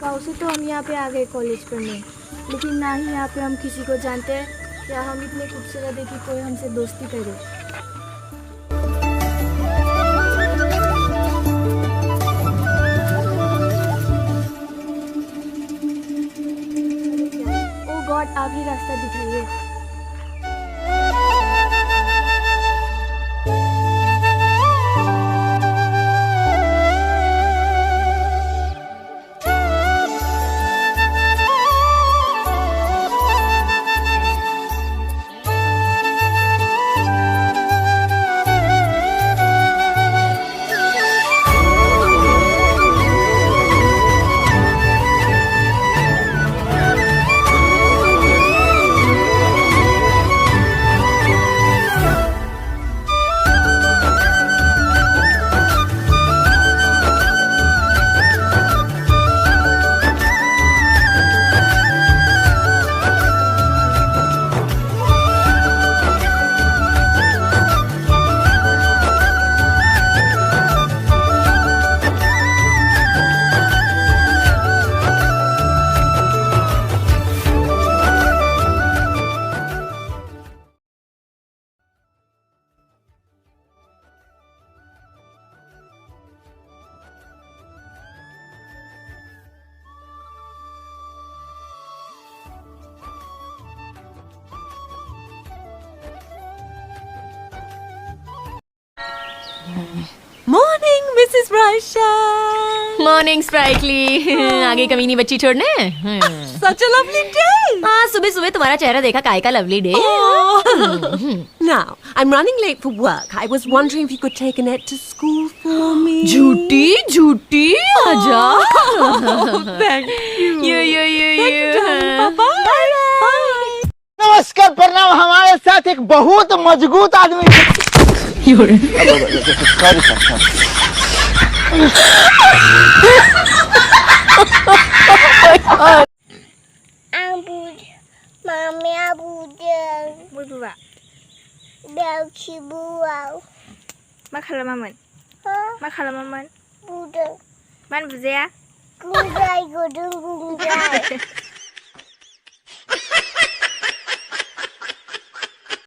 गाँव से तो हम यहाँ पे आ गए कॉलेज पढ़ने, लेकिन ना ही यहाँ पे हम किसी को जानते हैं या हम इतने खूबसूरत है कि कोई हमसे दोस्ती करे। ओ गॉड, आप ही रास्ता दिखाइए। Morning Mrs Raisha. Morning sprightly. आगे कमीनी बच्ची छोड़ने। Such a lovely day. हाँ, सुबह सुबह तुम्हारा चेहरा देखा, काय का lovely day. Now, I'm running late for work. I was wondering if you could take Annette to school for me. झूठी झूठी आजा। Thank you. Thank you, darling. Bye-bye. नमस्कार, प्रणाम। हमारे साथ एक बहुत मजबूत आदमी sorry sir. Ambud, mami abudan, Berdua, belki buau, मा खालामामोन? ha, मा खालामामोन? budan, मान बुजाया? gunggai godung gunggai.